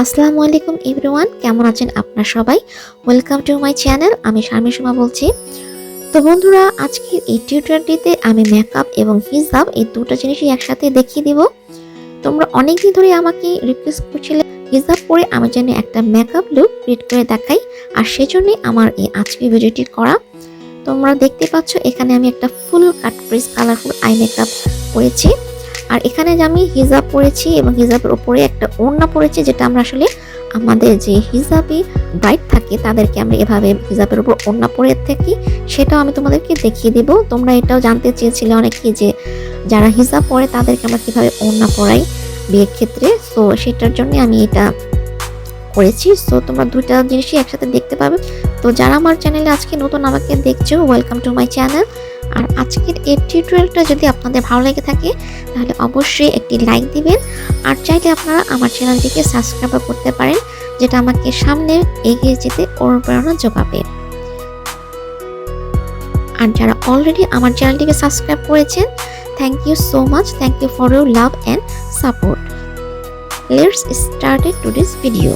আসসালামু আলাইকুম এভরিওয়ান, কেমন আছেন আপনারা সবাই? Welcome to my channel. আমি শারমিন সোমা বলছি। তো বন্ধুরা, আজকের এই টিউটোরিয়ালটিতে আমি মেকআপ এবং হিজাব এই দুটো জিনিসই একসাথে দেখিয়ে দিব। তোমরা অনেকদিন ধরে আমাকে রিকোয়েস্ট করছিলে হিজাব পরে আমি যেন একটা মেকআপ লুক ক্রিয়েট করে দেখাই, আর সেজন্যই আমার এই আজকের ভিডিওটি করা। তোমরা দেখতে পাচ্ছ এখানে আমি একটা ফুল কাট ক্রিস কালারফুল আই মেকআপ করেছি, আর এখানে যে আমি হিজাব পরেছি এবং হিজাবের উপরে একটা ওড়না পরেছি, যেটা আমরা আসলে আমাদের যে হিজাবি ব্রাইড থাকে তাদেরকে আমরা এভাবে হিজাবের উপর ওড়না পরে থাকি, সেটাও আমি তোমাদেরকে দেখিয়ে দেব। তোমরা এটাও জানতে চেয়েছিলে অনেকে যে যারা হিজাব পরে তাদেরকে আমরা কিভাবে ওড়না পরাই বিয়ের ক্ষেত্রে। সো সেটার জন্য আমি এটা করেছি। সো তোমরা দুইটা জিনিসই একসাথে দেখতে পাবে। তো যারা আমার চ্যানেলে আজকে নতুন আমাকে দেখছো, ওয়েলকাম টু মাই চ্যানেল। আর আজকের এই টিউটোরিয়ালটা যদি আপনাদের ভালো লেগে থাকে তাহলে অবশ্যই একটি লাইক দিবেন, আর চাইলে আপনারা আমার চ্যানেলটিকে সাবস্ক্রাইব করতে পারেন, যেটা আমাকে সামনে এগিয়ে যেতে অনুপ্রেরণা যোগাবে। আর যারা অলরেডি আমার চ্যানেলটিকে সাবস্ক্রাইব করেছেন, thank you so much, thank you for your love and support. Let's start today's video.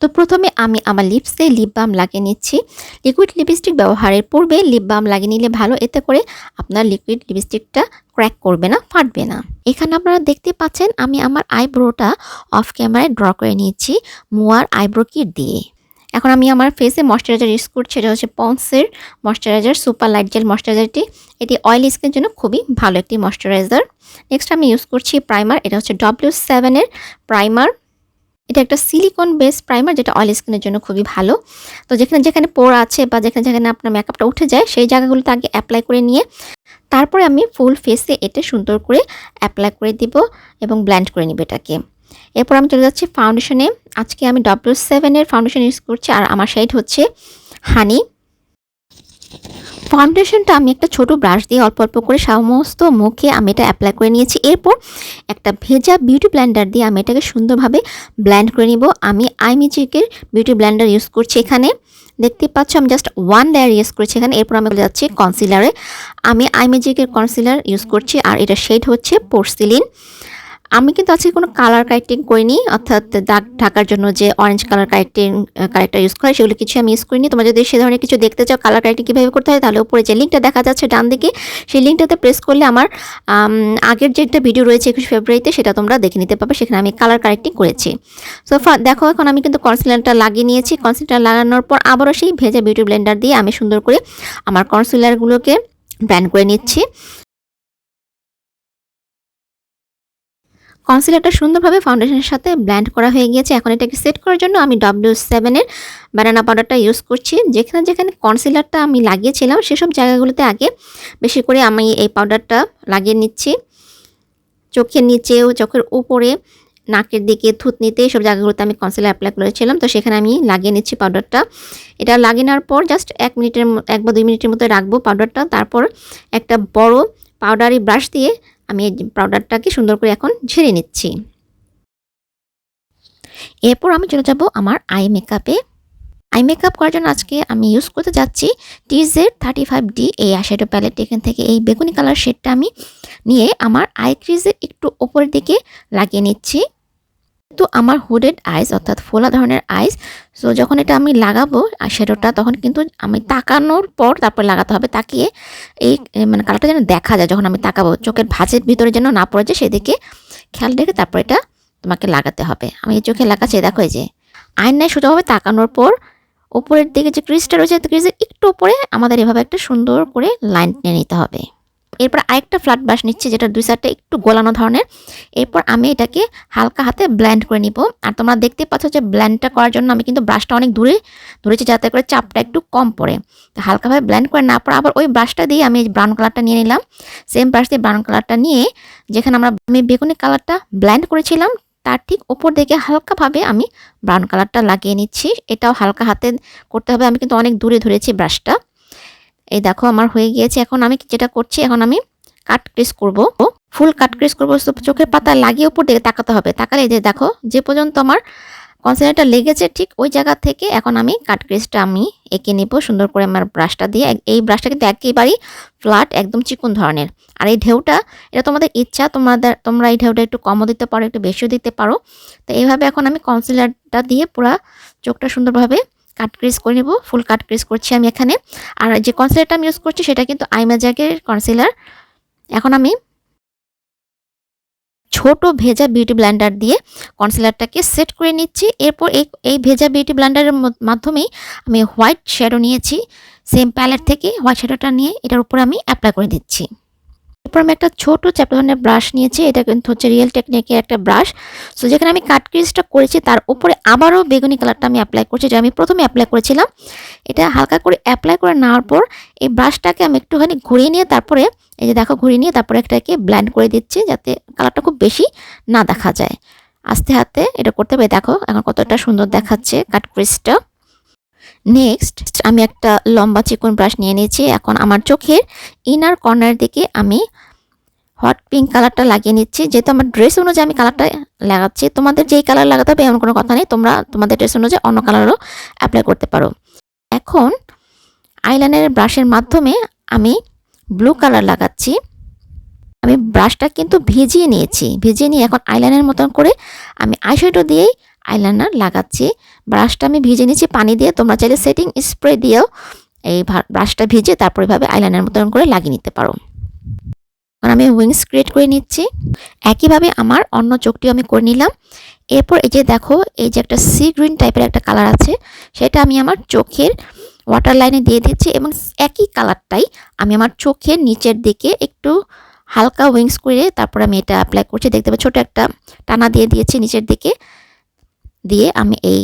তো প্রথমে আমি আমার লিপসে লিপ বাম লাগিয়ে নিচ্ছি। লিকুইড লিপস্টিক ব্যবহারের পূর্বে লিপ বাম লাগিয়ে নিলে ভালো, এতে করে আপনার লিকুইড লিপস্টিকটা ক্র্যাক করবে না, ফাটবে না। এখানে আপনারা দেখতে পাচ্ছেন আমি আমার আইব্রোটা অফ ক্যামেরায় ড্র করে নিয়েছি মুয়ার আইব্রো কিট দিয়ে। এখন আমি আমার ফেসে ময়শ্চারাইজার ইউজ করছি, এটা হচ্ছে পন্সের ময়শ্চারাইজার সুপার লাইট জেল ময়শ্চারাইজারটি। এটি অয়েলি স্কিনের জন্য খুবই ভালো একটি ময়শ্চারাইজার। নেক্সট আমি ইউজ করছি প্রাইমার, এটা হচ্ছে W7 এর প্রাইমার। এটা একটা সিলিকন বেস প্রাইমার, যেটা অয়েল স্কিনের জন্য খুবই ভালো। তো যেখানে যেখানে পোর আছে বা যেখানে যেখানে আপনার মেকআপটা উঠে যায় সেই জায়গাগুলোতে আগে অ্যাপ্লাই করে নিয়ে তারপরে আমি ফুল ফেসে এটা সুন্দর করে অ্যাপ্লাই করে দিব এবং ব্লেন্ড করে নিব এটাকে। এরপর আমি চলে যাচ্ছি ফাউন্ডেশনে। আজকে আমি W7 এর ফাউন্ডেশন ইউজ করছি, আর আমার শেড হচ্ছে হানি। ফাউন্ডেশনটা আমি একটা ছোট ব্রাশ দিয়ে অল্প অল্প করে সমস্ত মুখে আমি এটা অ্যাপ্লাই করে নিয়েছি। এরপর একটা ভেজা বিউটি ব্লেন্ডার দিয়ে আমি এটাকে সুন্দরভাবে ব্লেন্ড করে নিব। আমি আইমেজিকের বিউটি ব্লেন্ডার ইউজ করছি এখানে। দেখতে পাচ্ছ আমি জাস্ট ওয়ান লেয়ার ইউজ করছি এখানে। এরপর আমি চলে যাচ্ছি কনসিলারে। আমি আইমেজিকের কনসিলার ইউজ করছি, আর এটা শেড হচ্ছে পোর্সেলিন। আমি কিন্তু আজকে কোনো কালার কারেক্টিং করিনি, অর্থাৎ দাগ ঢাকার জন্য যে অরেঞ্জ কালার কারেক্টার ইউজ করে সেগুলো কিছু আমি ইউজ করিনি। তোমরা যদি সে ধরনের কিছু দেখতে চাও কালার কারেক্টিং কীভাবে করতে হয়, তাহলে উপরে যে লিঙ্কটা দেখা যাচ্ছে ডান দিকে, সেই লিঙ্কটাতে প্রেস করলে আমার আগের যে একটা ভিডিও রয়েছে 21 ফেব্রুয়ারিতে, সেটা তোমরা দেখে নিতে পারবে। সেখানে আমি কালার কারেক্টিং করেছি। সো দেখো এখন আমি কিন্তু কনসিলারটা লাগিয়ে নিয়েছি। কনসিলার লাগানোর পর আবারও সেই ভেজা বিউটি ব্লেন্ডার দিয়ে আমি সুন্দর করে আমার কনসিলারগুলোকে ব্লেন্ড করে নিচ্ছি। কনসিলারটা সুন্দরভাবে ফাউন্ডেশনের সাথে ব্লেন্ড করা হয়ে গিয়েছে। এখন এটাকে সেট করার জন্য আমি W7 এর ব্যানানা পাউডারটা ইউজ করছি। যেখানে যেখানে কনসিলারটা আমি লাগিয়েছিলাম সেসব জায়গাগুলোতে আগে বেশি করে আমি এই পাউডারটা লাগিয়ে নিচ্ছি। চোখের নিচেও, চোখের উপরে, নাকের দিকে, থুতনিতে, সব জায়গাগুলোতে আমি কনসিলার অ্যাপ্লাই করেছিলাম। তো সেখানে আমি লাগিয়ে নিচ্ছি পাউডারটা। এটা লাগিয়ে নেওয়ার পর জাস্ট 1 বা 2 মিনিটের মতো রাখবো পাউডারটা। তারপর একটা বড় পাউডারি ব্রাশ দিয়ে আমি এই পাউডারটাকে সুন্দর করে এখন ঝেড়ে নিচ্ছি। এরপর আমি চলে যাব আমার আই মেকআপে। আই মেকআপ করার জন্য আজকে আমি ইউজ করতে যাচ্ছি TZ35D এই আইশ্যাডো প্যালেট। এখান থেকে এই বেগুনি কালার শেডটা আমি নিয়ে আমার আই ক্রিজের একটু ওপরের দিকে লাগিয়ে নিচ্ছি। তো আমার হুডেড আইস, অর্থাৎ ফোলা ধরনের আইস। সো যখন এটা আমি লাগাবো আইশ্যাডোটা, তখন কিন্তু আমি তাকানোর পর তারপর লাগাতে হবে, তাকিয়ে এই মানে কালারটা যেন দেখা যায়। যখন আমি তাকাবো চোখের ভাঁজের ভিতরে যেন না পড়ে যায়, সেদিকে খেয়াল রেখে তারপর এটা তোমাকে লাগাতে হবে। আমি এই চোখে লাগাচ্ছি, দেখো এই যে আয়নায় সোজাভাবে তাকানোর পর উপরের দিকে যে ক্রিজটা রয়েছে, ক্রিজের একটু উপরে আমাদের এভাবে একটা সুন্দর করে লাইন টেনে নিতে হবে। এরপর আরেকটা ফ্ল্যাট ব্রাশ নিচ্ছি, যেটা দুই সাইডটা একটু গোলানো ধরনের। এরপর আমি এটাকে হালকা হাতে ব্লেন্ড করে নিব। আর তোমরা দেখতে পাচ্ছ যে ব্লেন্ডটা করার জন্য আমি কিন্তু ব্রাশটা অনেক দূরে ধরেছি, যাতে করে চাপটা একটু কম পড়ে। তো হালকাভাবে ব্লেন্ড করে না পর আবার ওই ব্রাশটা দিয়ে আমি ব্রাউন কালারটা নিয়ে নিলাম। সেম ব্রাশ দিয়ে ব্রাউন কালারটা নিয়ে যেখানে আমি বেগুনি কালারটা ব্লেন্ড করেছিলাম তার ঠিক ওপর দিকে হালকাভাবে আমি ব্রাউন কালারটা লাগিয়ে নিচ্ছি। এটাও হালকা হাতে করতে হবে, আমি কিন্তু অনেক দূরে ধরেছি ব্রাশটা। এই দেখো আমার হয়ে গিয়েছে। এখন আমি যেটা করছি, এখন আমি কাট ক্রিজ করব, ফুল কাট ক্রিজ করব। চোখের পাতা লাগিয়ে উপর দিকে তাকাতে হবে। তাকালে যে দেখো যে পর্যন্ত আমার কনসিলারটা লেগেছে ঠিক ওই জায়গা থেকে এখন আমি কাট ক্রিজটা আমি এঁকে নেব সুন্দর করে আমার ব্রাশটা দিয়ে। এই ব্রাশটা কিন্তু একেবারেই ফ্ল্যাট, একদম চিকন ধরনের। আর এই ঢেউটা এটা তোমাদের ইচ্ছা, তোমরা এই ঢেউটা একটু কমও দিতে পারো, একটু বেশিও দিতে পারো। তো এইভাবে এখন আমি কনসিলারটা দিয়ে পুরো চোখটা সুন্দরভাবে কাট ক্রিজ করে নেব। ফুল কাট ক্রিজ করছি আমি এখানে। আর যে কনসিলারটা আমি ইউজ করছি সেটা কিন্তু আইম্যাজিকের কনসিলার। এখন আমি ছোট ভেজা বিউটি ব্লেন্ডার দিয়ে কনসিলারটাকে সেট করে নিচ্ছি। এরপর এই ভেজা বিউটি ব্লেন্ডারের মাধ্যমেই আমি হোয়াইট শ্যাডো নিয়েছি, সেম প্যালেট থেকে হোয়াইট শ্যাডোটা নিয়ে এটার উপরে আমি অ্যাপ্লাই করে দিচ্ছি। এরপর আমি একটা ছোট চ্যাপ্টার ধরনের ব্রাশ নিয়েছি, এটা কিন্তু হচ্ছে রিয়েল টেকনিকের একটা ব্রাশ। সো যেখানে আমি কাট ক্রিজটা করেছি তার উপরে আবারও বেগুনি কালারটা আমি অ্যাপ্লাই করছি, যেটা আমি প্রথমে অ্যাপ্লাই করেছিলাম। এটা হালকা করে অ্যাপ্লাই করে নেওয়ার পর এই ব্রাশটাকে আমি একটুখানি ঘুরিয়ে নিয়ে তারপরে এই যে দেখো ঘুরিয়ে নিয়ে তারপরে এটাকে ব্লেন্ড করে দিচ্ছি, যাতে কালারটা খুব বেশি না দেখা যায়। আস্তে হাতে এটা করতে হবে। দেখো এখন কতটা সুন্দর দেখাচ্ছে কাট ক্রিজটা। নেক্সট আমি একটা লম্বা চিকন ব্রাশ নিয়ে নিয়েছি। এখন আমার চোখের ইনার কর্নার দিকে আমি হট পিঙ্ক কালারটা লাগিয়ে নিচ্ছি। যেহেতু আমার ড্রেস অনুযায়ী আমি কালারটা লাগাচ্ছি, তোমাদের যেই কালার লাগাতে হবে এমন কোনো কথা নেই, তোমরা তোমাদের ড্রেস অনুযায়ী অন্য কালারও অ্যাপ্লাই করতে পারো। এখন আইলাইনারের ব্রাশের মাধ্যমে আমি ব্লু কালার লাগাচ্ছি। আমি ব্রাশটা কিন্তু ভিজিয়ে নিয়ে এখন আইলাইনারের মতন করে আমি আইশ্যাডো দিয়েই আইলাইনার লাগাচ্ছি। ব্রাশটা আমি ভিজিয়ে নিয়েছি পানি দিয়ে, তোমরা চাইলে সেটিং স্প্রে দিয়েও এই ব্রাশটা ভিজে তারপর এভাবে আইলাইনারের মতন করে লাগিয়ে নিতে পারো। আমি উইংস ক্রিয়েট করে নিচ্ছি। একইভাবে আমার অন্য চোখটিও আমি করে নিলাম। এরপর এই যে দেখো এই যে একটা সি গ্রিন টাইপের একটা কালার আছে, সেটা আমি আমার চোখের ওয়াটার লাইনে দিয়ে দিচ্ছি এবং একই কালারটাই আমি আমার চোখের নিচের দিকে একটু হালকা উইংস করে তারপর আমি এটা অ্যাপ্লাই করছি। দেখতে পাচ্ছি ছোটো একটা টানা দিয়ে দিয়েছি নিচের দিকে, দিয়ে আমি এই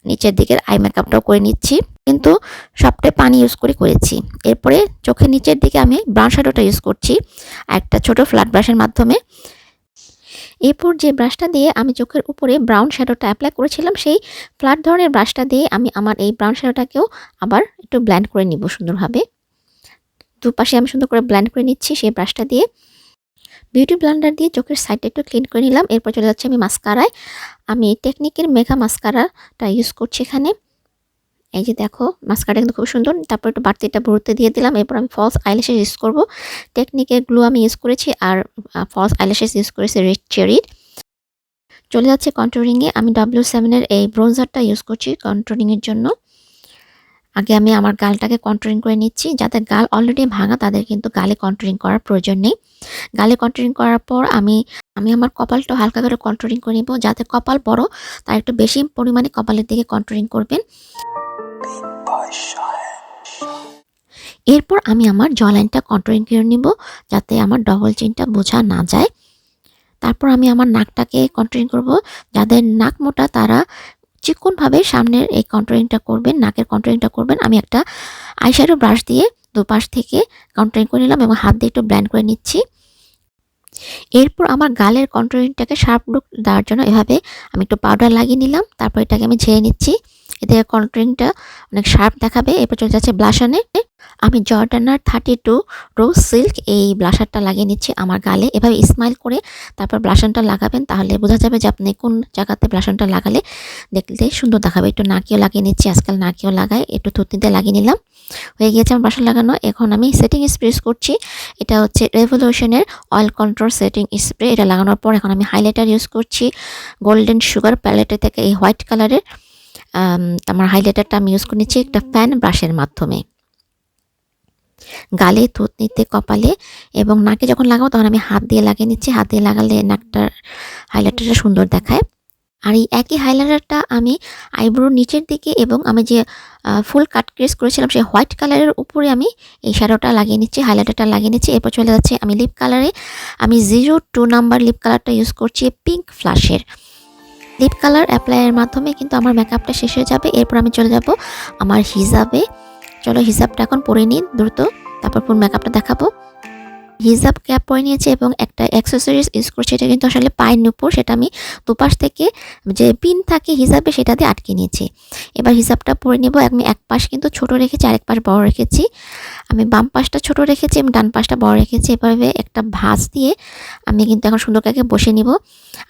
নিচের দিকের আই মেকআপটাও করে নিচ্ছি, কিন্তু সবটাই পানি ইউজ করেছি। এরপরে চোখের নিচের দিকে আমি ব্রাউন শ্যাডোটা ইউজ করছি একটা ছোট ফ্ল্যাট ব্রাশের মাধ্যমে। এরপর যে ব্রাশটা দিয়ে আমি চোখের উপরে ব্রাউন শ্যাডোটা অ্যাপ্লাই করেছিলাম, সেই ফ্ল্যাট ধরনের ব্রাশটা দিয়ে আমি আমার এই ব্রাউন শ্যাডোটাকেও আবার একটু ব্লেন্ড করে নিব সুন্দরভাবে। দুপাশে আমি সুন্দর করে ব্লেন্ড করে নিচ্ছি সেই ব্রাশটা দিয়ে। বিউটি ব্লেন্ডার দিয়ে চোখের সাইডটা একটু ক্লিন করে নিলাম। এরপর চলে যাচ্ছে আমি মাস্কারায়। আমি টেকনিকের মেঘা মাস্কারাটা ইউজ করছি এখানে। এই যে দেখো মাস্কারাটা কিন্তু খুব সুন্দর। তারপর একটু বাড়তিটা ভরতে দিয়ে দিলাম। এরপর আমি ফলস আইল্যাশেস ইউজ করব। টেকনিকের গ্লু আমি ইউজ করেছি আর ফলস আইল্যাশেস ইউজ করেছি রেড চেরির। চলে যাচ্ছে কন্ট্রোলিংয়ে। আমি W7-এর এই ব্রোঞ্জারটা ইউজ করছি কন্ট্রোলিংয়ের জন্য। আগে আমি আমার গালটাকে কন্ট্রোলিং করে নিচ্ছি। যাদের গাল অলরেডি ভাঙা তাদের কিন্তু গালে কন্ট্রোলিং করার প্রয়োজন নেই। গালে কন্ট্রোলিং করার পর আমি আমার কপালটা হালকা করে কন্ট্রোলিং করে নিব। যাদের কপাল বড় তারা একটু বেশি পরিমাণে কপালের দিকে কন্ট্রোলিং করবেন। এরপর আমি আমার জ লাইনটা কন্ট্রোলিং করে নিব, যাতে আমার ডবল চিনটা বোঝা না যায়। তারপর আমি আমার নাকটাকে কন্ট্রোলিং করব। যাদের নাক মোটা তারা চিকনভাবে সামনের এই কন্ট্রোলিংটা করবেন, নাকের কন্ট্রোলিংটা করবেন। আমি একটা আইশ্যাডো ব্রাশ দিয়ে দুপাশ থেকে কন্ট্রোলিং করে নিলাম এবং হাত দিয়ে একটু ব্লেন্ড করে নিচ্ছি। এরপর আমার গালের কন্ট্রোলিংটাকে শার্প লুক দেওয়ার জন্য এভাবে আমি একটু পাউডার লাগিয়ে নিলাম। তারপর এটাকে আমি ঝেড়ে নিচ্ছি, এতে কন্ট্রোলিংটা অনেক শার্প দেখাবে। এরপর চলে যাচ্ছে ব্লাশানে। আমি জর্ডানার 32 রোজ সিল্ক এই ব্লাশারটা লাগিয়ে নিচ্ছি আমার গালে। এভাবে স্মাইল করে তারপর ব্লাশানটা লাগাবেন, তাহলে বোঝা যাবে যে আপনি কোন জায়গাতে ব্লাশানটা লাগালে দেখতে সুন্দর দেখাবে। একটু নাকেও লাগিয়ে নিচ্ছি, আজকাল নাকেও লাগায়, একটু থুতনিতে লাগিয়ে নিলাম। হয়ে গিয়েছে আমার ব্লাশার লাগানো। এখন আমি সেটিং স্প্রে ইউজ করছি। এটা হচ্ছে রেভলিউশনের অয়েল কন্ট্রোল সেটিং স্প্রে। এটা লাগানোর পর এখন আমি হাইলাইটার ইউজ করছি গোল্ডেন সুগার প্যালেটে থেকে এই হোয়াইট কালারের। আমার হাইলাইটারটা আমি ইউজ করে নিচ্ছি একটা ফ্যান ব্রাশের মাধ্যমে গালে, থুতনিতে, কপালে এবং নাকে যখন লাগাবো তখন আমি হাত দিয়ে লাগিয়ে নিচ্ছি। হাত দিয়ে লাগালে নাকটার হাইলাইটারটা সুন্দর দেখায়। আর এই একই হাইলাইটারটা আমি আইব্রোর নিচের দিকে এবং আমি যে ফুল কাট ক্রিজ করেছিলাম সেই হোয়াইট কালারের উপরে আমি এই শ্যাডোটা লাগিয়ে নিচ্ছি, হাইলাইটারটা লাগিয়ে নিচ্ছি। এরপর চলে যাচ্ছে আমি লিপ কালারে। আমি 02 নাম্বার লিপ কালারটা ইউজ করছি পিঙ্ক ফ্ল্যাশের। লিপ কালার অ্যাপ্লাইয়ের মাধ্যমে কিন্তু আমার মেকআপটা শেষ হয়ে যাবে। এরপর আমি চলে যাব আমার হিজাবে। চলো হিজাবটা এখন পরে নিন দ্রুত, তারপর ফুল মেকআপটা দেখাবো। হিজাব ক্যাপ পরে নিয়েছি এবং একটা অ্যাক্সেসরিজ ইউজ করছি, এটা কিন্তু আসলে পায়ের নুপুর, সেটা আমি দুপাশ থেকে যে পিন থাকে হিজাবে সেটা দিয়ে আটকে নিয়েছি। এবার হিজাবটা পরে নেব। আমি এক পাশ কিন্তু ছোট রেখেছি, আরেক পাশ বড় রেখেছি। আমি বাম পাশটা ছোট রেখেছি এবং ডান পাশটা বড় রেখেছি। এভাবে একটা ভাঁজ দিয়ে আমি কিন্তু এখন সুন্দর করে বসে নিব।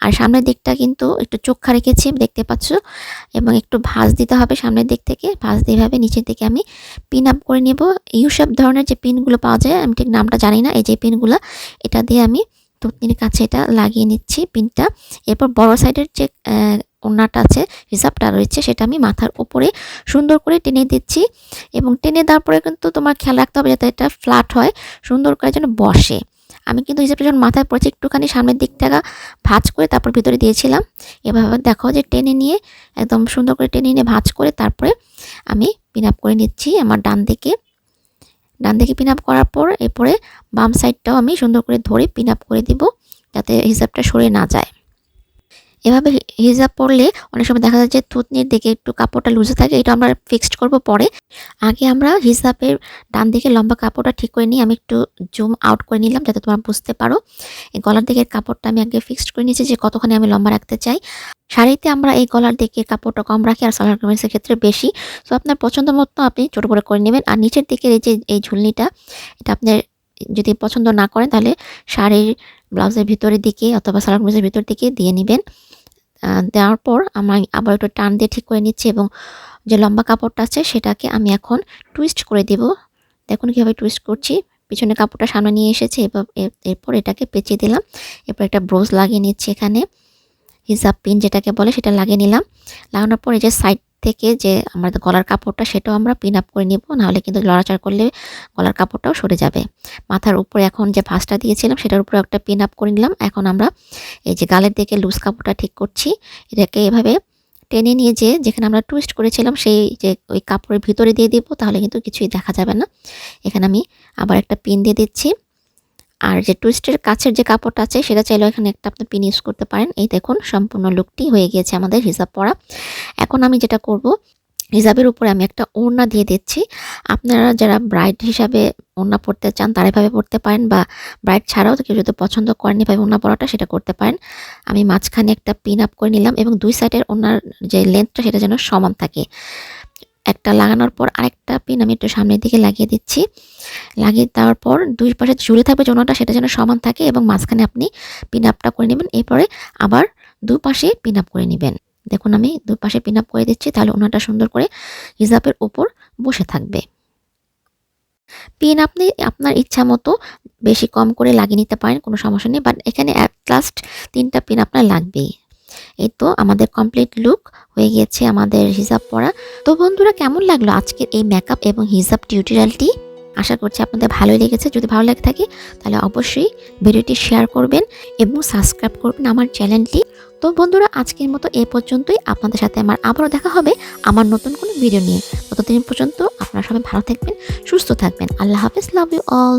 আর সামনের দিকটা কিন্তু একটু চোখা রেখেছি, দেখতে পাচ্ছ, এবং একটু ভাঁজ দিতে হবে সামনের দিক থেকে। ভাঁজ দিয়ে এভাবে নিচের দিকে আমি পিন আপ করে নেব। ইউশেপ ধরনের যে পিনগুলো পাওয়া যায়, আমি ঠিক নামটা জানি না, এই যে পিনগুলো, এটা দিয়ে আমি থুতনির কাছে এটা লাগিয়ে নিচ্ছি পিনটা। এরপর বড় সাইডের যে ওড়নাটা আছে, হিজাবটা রয়েছে, সেটা আমি মাথার উপরে সুন্দর করে টেনে দিচ্ছি। এবং টেনে দেওয়ার পরে কিন্তু তোমার খেয়াল রাখতে হবে যাতে এটা ফ্ল্যাট হয়, সুন্দর করে যেন বসে। আমি কিন্তু হিজাবটা যখন মাথায় পড়েছি একটুখানি সামনের দিকটা ভাঁজ করে তারপর ভিতরে দিয়েছিলাম। এভাবে দেখো যে টেনে নিয়ে একদম সুন্দর করে টেনে নিয়ে ভাঁজ করে তারপরে আমি পিন আপ করে নিচ্ছি আমার ডান দিকে পিন আপ করার পর এরপরে বাম সাইডটাও আমি সুন্দর করে ধরে পিন আপ করে দিব যাতে হিজাবটা সরে না যায়। এভাবে হিজাব পরলে অনেক সময় দেখা যায় যে থুতনির দিকে একটু কাপড়টা লুজে থাকে, এটা আমরা ফিক্সড করব পরে। আগে আমরা হিজাবের ডান দিকে লম্বা কাপড়টা ঠিক করে নিই। আমি একটু জুম আউট করে নিলাম যাতে তোমরা বুঝতে পারো। এই গলার দিকের কাপড়টা আমি আগে ফিক্সড করে নিয়েছি যে কতখানি আমি লম্বা রাখতে চাই। শাড়িতে আমরা এই গলার দিকে কাপড়টা কম রাখি আর সালোয়ার কামিজের ক্ষেত্রে বেশি। তো আপনার পছন্দ মতো আপনি ছোটো করে নেবেন। আর নিচের দিকের এই ঝুলনিটা, এটা আপনার যদি পছন্দ না করেন তাহলে শাড়ির ব্লাউজের ভিতরের দিকে অথবা সালোয়ার কামিজের ভিতর দিকে দিয়ে নেবেন। দেওয়ার পর আমি আবার একটু টান দিয়ে ঠিক করে নিচ্ছি এবং যে লম্বা কাপড়টা আছে সেটাকে আমি এখন টুইস্ট করে দেব। দেখুন কীভাবে টুইস্ট করছি। পিছনে কাপড়টা সামনে নিয়ে এসেছে, এরপর এটাকে পেঁচিয়ে দিলাম। এরপর একটা ব্রোজ লাগিয়ে নিচ্ছি, এখানে হিজাব পিন যেটাকে বলে সেটা লাগিয়ে নিলাম। লাগানোর পর এই যে সাইড থেকে যে আমাদের গলার কাপড়টা সেটাও আমরা পিন আপ করে নিব, নাহলে কিন্তু লড়াচড় করলে গলার কাপড়টাও সরে যাবে। মাথার উপরে এখন যে ভাঁজটা দিয়েছিলাম সেটার উপরে একটা পিন আপ করে নিলাম। এখন আমরা এই যে গালের দিকে লুজ কাপড়টা ঠিক করছি, এটাকে এভাবে টেনে নিয়ে যেখানে আমরা টুইস্ট করেছিলাম সেই যে ওই কাপড়ের ভিতরে দিয়ে দিব, তাহলে কিন্তু কিছুই দেখা যাবে না। এখানে আমি আবার একটা পিন দিয়ে দিচ্ছি। আর যে টুইস্টের কাছের যে কাপড়টা আছে সেটা চাইলেও এখানে একটা আপনি পিন ইউজ করতে পারেন। এই দেখুন সম্পূর্ণ লুকটি হয়ে গিয়েছে আমাদের হিজাব পরা। এখন আমি যেটা করব, হিজাবের উপরে আমি একটা ওড়না দিয়ে দিচ্ছি। আপনারা যারা ব্রাইড হিসাবে ওড়না পরতে চান তারা এভাবে পরতে পারেন, বা ব্রাইড ছাড়াও কেউ যদি পছন্দ করেন এভাবে ওড়না পরাটা সেটা করতে পারেন। আমি মাঝখানে একটা পিন আপ করে নিলাম এবং দুই সাইডের ওড়নার যে লেন্থটা সেটা যেন সমান থাকে। একটা লাগানোর পর আরেকটা পিন আমি একটু সামনের দিকে লাগিয়ে দিচ্ছি। লাগিয়ে দেওয়ার পর দুই পাশে ঝুলে থাকবে ওড়নাটা, সেটা যেন সমান থাকে এবং মাঝখানে আপনি পিন আপটা করে নেবেন। এরপরে আবার দুপাশে পিন আপ করে নেবেন। দেখুন আমি দুপাশে পিন আপ করে দিচ্ছি, তাহলে ওড়নাটা সুন্দর করে হিজাবের উপর বসে থাকবে। পিন আপনি আপনার ইচ্ছা মতো বেশি কম করে লাগিয়ে নিতে পারেন, কোনো সমস্যা নেই, বাট এখানে অ্যাট লাস্ট 3টা পিন আপনার লাগবেই। এই তো আমাদের কমপ্লিট লুক হয়ে গিয়েছে আমাদের হিজাব পরা। তো বন্ধুরা, কেমন লাগলো আজকের এই মেকআপ এবং হিজাব টিউটোরিয়ালটি? আশা করছি আপনাদের ভালোই লেগেছে। যদি ভালো লাগে থাকে তাহলে অবশ্যই ভিডিওটি শেয়ার করবেন এবং সাবস্ক্রাইব করবেন আমার চ্যানেলটি। তো বন্ধুরা, আজকের মতো এই পর্যন্তই। আপনাদের সাথে আমার আবারও দেখা হবে আমার নতুন কোনো ভিডিও নিয়ে। ততদিন পর্যন্ত আপনারা সবাই ভালো থাকবেন, সুস্থ থাকবেন। আল্লাহ হাফেজ, লাভ ইউ অল।